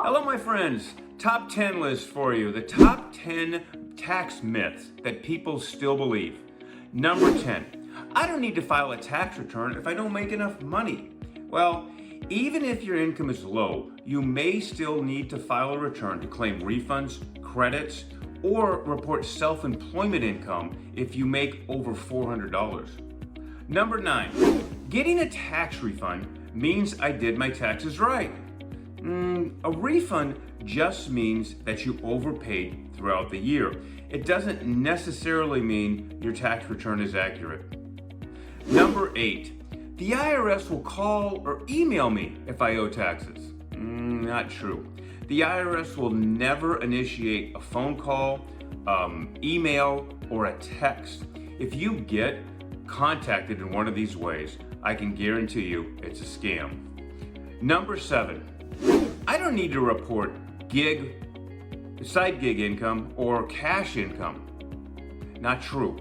Hello, my friends. Top 10 list for you. The top 10 tax myths that people still believe. Number 10, I don't need to file a tax return if I don't make enough money. Well, even if your income is low, you may still need to file a return to claim refunds, credits, or report self-employment income if you make over $400. Number 9, getting a tax refund means I did my taxes right. A refund just means that you overpaid throughout the year. It doesn't necessarily mean your tax return is accurate. Number 8, the IRS will call or email me if I owe taxes. Not true. The IRS will never initiate a phone call, email, or a text. If you get contacted in one of these ways, I can guarantee you it's a scam. Number 7, I don't need to report side gig income or cash income. Not true.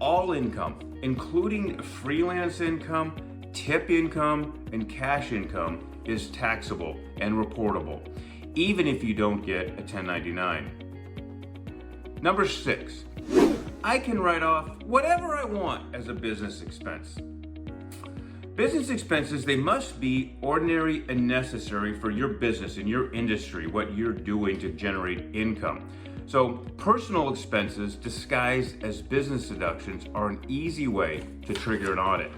All income, including freelance income, tip income, and cash income, is taxable and reportable, even if you don't get a 1099. Number 6, I can write off whatever I want as a business expense. Business expenses, they must be ordinary and necessary for your business and your industry, what you're doing to generate income. So personal expenses disguised as business deductions are an easy way to trigger an audit.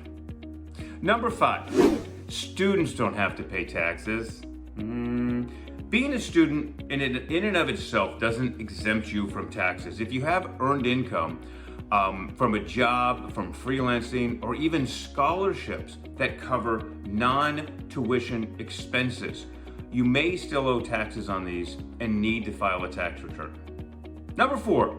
Number 5, students don't have to pay taxes. Being a student in and of itself doesn't exempt you from taxes. If you have earned income from a job, from freelancing, or even scholarships that cover non-tuition expenses, you may still owe taxes on these and need to file a tax return. Number 4,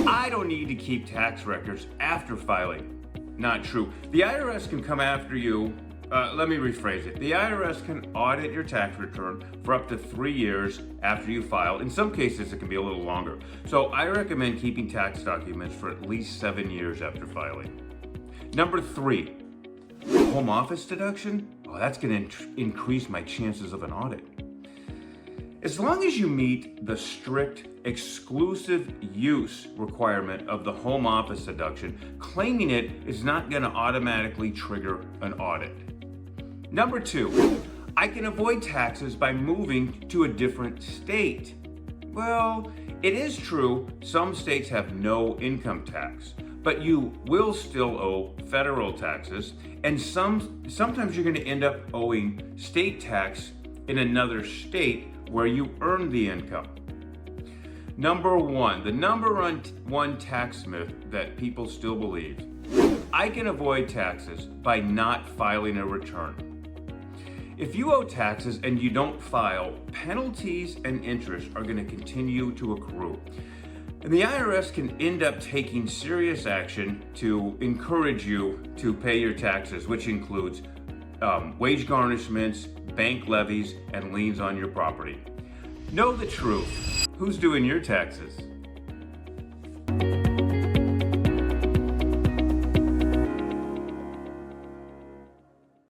I don't need to keep tax records after filing. Not true. The IRS can come after you. Let me rephrase it. The IRS can audit your tax return for up to 3 years after you file. In some cases, it can be a little longer. So I recommend keeping tax documents for at least 7 years after filing. Number 3, home office deduction. Oh, that's going to increase my chances of an audit. As long as you meet the strict exclusive use requirement of the home office deduction, claiming it is not going to automatically trigger an audit. Number 2, I can avoid taxes by moving to a different state. Well, it is true some states have no income tax, but you will still owe federal taxes, and sometimes you're going to end up owing state tax in another state where you earn the income. Number 1, the number one tax myth that people still believe. I can avoid taxes by not filing a return. If you owe taxes and you don't file, penalties and interest are going to continue to accrue. And the IRS can end up taking serious action to encourage you to pay your taxes, which includes wage garnishments, bank levies, and liens on your property. Know the truth. Who's doing your taxes?